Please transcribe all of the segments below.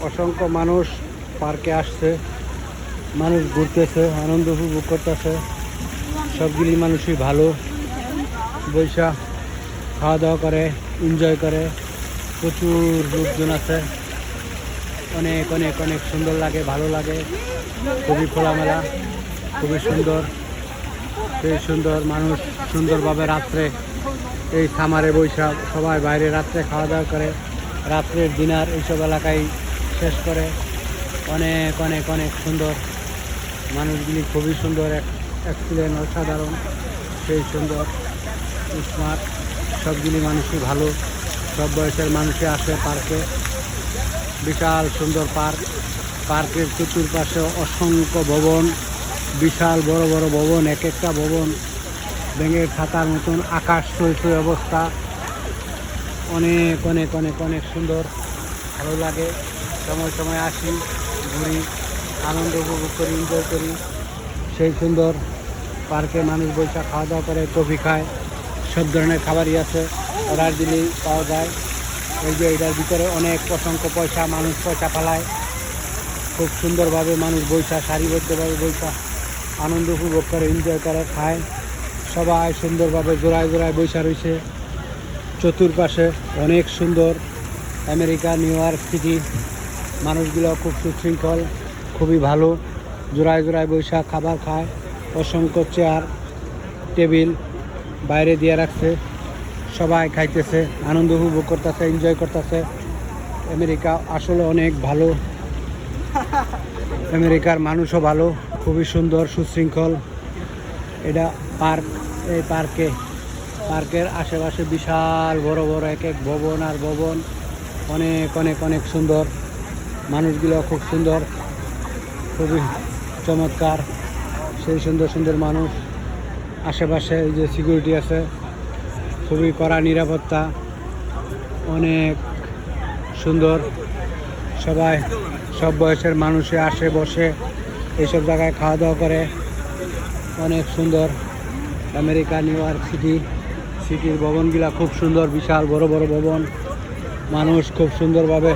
অসংখ্য মানুষ পার্কে আসছে, মানুষ ঘুরতেছে, আনন্দ উপভোগ করতেছে। সবগুলি মানুষই ভালো, বৈশা খাওয়া দাওয়া করে, এনজয় করে। প্রচুর লোকজন আছে, অনেক অনেক অনেক সুন্দর লাগে, ভালো লাগে। খুবই খোলামেলা, খুবই সুন্দর। সেই সুন্দর মানুষ সুন্দরভাবে রাত্রে এই সামারে বৈশা সবাই বাইরে রাত্রে খাওয়া দাওয়া করে, রাত্রের ডিনার এইসব এলাকায় শেষ করে। অনেক অনেক অনেক সুন্দর মানুষগুলি, খুবই সুন্দর, এক্সিলেন্ট, অসাধারণ, সেই সুন্দর, স্মার্ট। সবগুলি মানুষই ভালো, সব বয়সের মানুষই আসে পার্কে। বিশাল সুন্দর পার্ক, পার্কের চতুর্পাশে অসংখ্য ভবন, বিশাল বড় বড় ভবন, এক একটা ভবন ভেঙে খাতার মতন, আকাশ চলছে অবস্থা। অনেক অনেক অনেক অনেক সুন্দর, ভালো লাগে। সময় সময় আসি, ঘুরি, আনন্দ উপভোগ করি, এনজয় করি। সেই সুন্দর পার্কে মানুষ বৈশাখ খাওয়া দাওয়া করে, কফি খায়, সব ধরনের খাবারই আছে, অর্ডার দিলেই পাওয়া যায়। এই যে এটার ভিতরে অনেক অসংখ্য পয়সা, মানুষ পয়সা পালায়। খুব সুন্দরভাবে মানুষ বৈশাখ সারিবদ্ধভাবে বৈশাখ আনন্দ উপভোগ করে, এনজয় করে, খায়। সবাই সুন্দরভাবে জোড়ায় জোড়ায় বৈশা রয়েছে। চতুর্পাশে অনেক সুন্দর আমেরিকা, নিউ ইয়র্ক সিটি। মানুষগুলো খুব সুশৃঙ্খল, খুবই ভালো, জোড়ায় জোড়ায় বৈশাখ খাবার খায়। অসংখ্য চেয়ার টেবিল বাইরে দিয়ে রাখছে, সবাই খাইতেছে, আনন্দ উপভোগ করতেছে, এনজয় করতেছে। আমেরিকা আসলে অনেক ভালো, আমেরিকার মানুষও ভালো, খুবই সুন্দর, সুশৃঙ্খল। এটা পার্ক, এই পার্কের আশেপাশে বিশাল বড় বড় এক এক ভবন আর ভবন, অনেক অনেক অনেক সুন্দর। মানুষগুলো খুব সুন্দর, খুবই চমৎকার, সেই সুন্দর সুন্দর মানুষ। আশেপাশে এই যে সিকিউরিটি আছে, খুবই কড়া নিরাপত্তা, অনেক সুন্দর। সবাই সব বয়সের মানুষে আসে, বসে এইসব জায়গায় খাওয়া দাওয়া করে। অনেক সুন্দর আমেরিকা, নিউ ইয়র্ক সিটির ভবনগুলা খুব সুন্দর, বিশাল বড় বড় ভবন। মানুষ খুব সুন্দরভাবে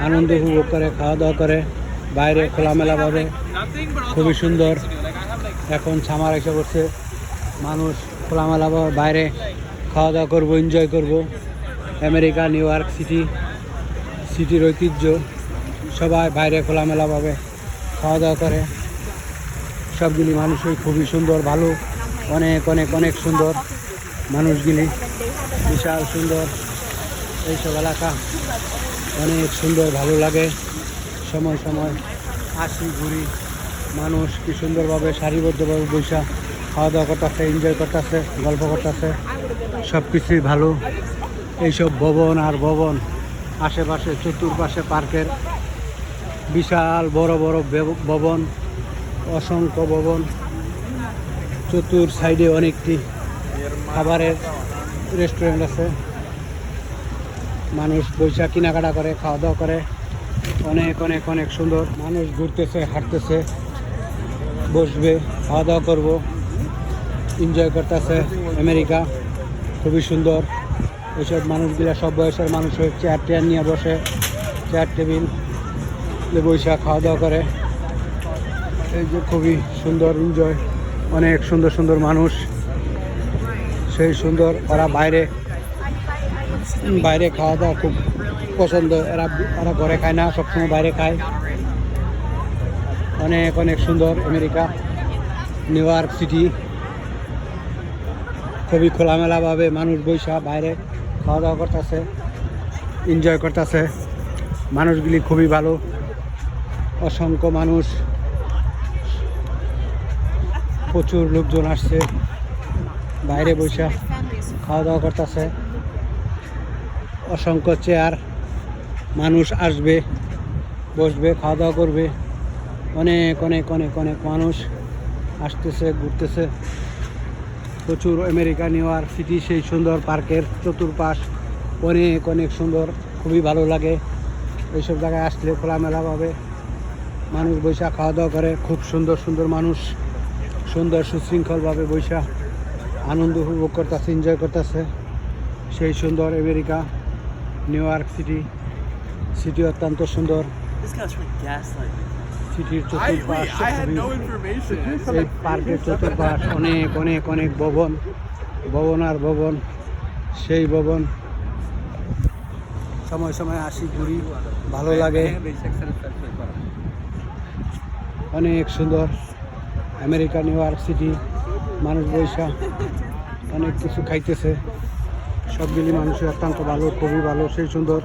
আনন্দ উপভোগ করে, খাওয়া দাওয়া করে বাইরে খোলামেলাভাবে, খুবই সুন্দর। এখন সামার এসে পড়ছে, মানুষ খোলামেলাভাবে বাইরে খাওয়া দাওয়া করবো, এনজয় করব। আমেরিকা, নিউ ইয়র্ক সিটির ঐতিহ্য, সবাই বাইরে খোলামেলাভাবে খাওয়া দাওয়া করে। সবগুলি মানুষই খুবই সুন্দর, ভালো, অনেক অনেক অনেক সুন্দর মানুষগুলি, বিশাল সুন্দর। এইসব এলাকা অনেক সুন্দর, ভালো লাগে। সময় সময় আসি, ঘুরি। মানুষ কি সুন্দরভাবে সারিবদ্ধভাবে বৈশা খাওয়া দাওয়া করতেছে, এনজয় করতেছে, গল্প করতেছে, সব কিছুই ভালো। এইসব ভবন আর ভবন আশেপাশে চতুর্পাশে পার্কের বিশাল বড় বড় ভবন, অসংখ্য ভবন। চতুর সাইডে অনেকটি খাবারের রেস্টুরেন্ট আছে, মানুষ বৈশাখ কেনাকাটা করে, খাওয়া দাওয়া করে। অনেক অনেক অনেক সুন্দর, মানুষ ঘুরতেছে, হাঁটতেছে, বসবে, খাওয়া দাওয়া করবো, এনজয় করতেছে। আমেরিকা খুবই সুন্দর। এইসব মানুষগুলা সব বয়সের মানুষ হয়ে চেয়ার নিয়ে বসে, চেয়ার টেবিল বৈশাখ খাওয়া দাওয়া করে। এই যে খুবই সুন্দর এনজয়, অনেক সুন্দর সুন্দর মানুষ, সেই সুন্দর। ওরা বাইরে খাওয়া দাওয়া খুব পছন্দ, এরা ঘরে খায় না, সবসময় বাইরে খায়। অনেক অনেক সুন্দর আমেরিকা, নিউ ইয়র্ক সিটি। খুবই খোলামেলাভাবে মানুষ বৈশা বাইরে খাওয়া দাওয়া করতেছে, এনজয় করতেছে। মানুষগুলি খুবই ভালো, অসংখ্য মানুষ, প্রচুর লোকজন আসছে, বাইরে বৈশা খাওয়া দাওয়া করতেছে। অসংখ্য চেয়ার, মানুষ আসবে, বসবে, খাওয়া দাওয়া করবে। অনেক অনেক অনেক অনেক মানুষ আসতেছে, ঘুরতেছে। প্রচুর আমেরিকা, নিউ ইয়র্ক সিটি, সেই সুন্দর পার্কের চতুর্পাশ অনেক অনেক সুন্দর, খুবই ভালো লাগে। এইসব জায়গায় আসলে খোলামেলাভাবে মানুষ বৈশা খাওয়া দাওয়া করে। খুব সুন্দর সুন্দর মানুষ, সুন্দর সুশৃঙ্খলভাবে বৈশা আনন্দ উপভোগ করতেছে, এনজয় করতেছে। সেই সুন্দর আমেরিকা, নিউ ইয়র্ক সিটি অত্যন্ত সুন্দর, This guy's trying to gaslight me. সিটির I চতুর্পাশ had no information. এই পার্কের চতুর্পাশ অনেক অনেক অনেক ভবন, ভবন আর ভবন, সেই ভবন। সময় সময় আসি, ঘুরি, ভালো লাগে, অনেক সুন্দর। আমেরিকা নিউ ইয়র্ক সিটি, মানুষ বৈশা অনেক কিছু খাইতেছে, সবগুলি মানুষের অত্যন্ত ভালো, খুবই ভালো, সেই সুন্দর।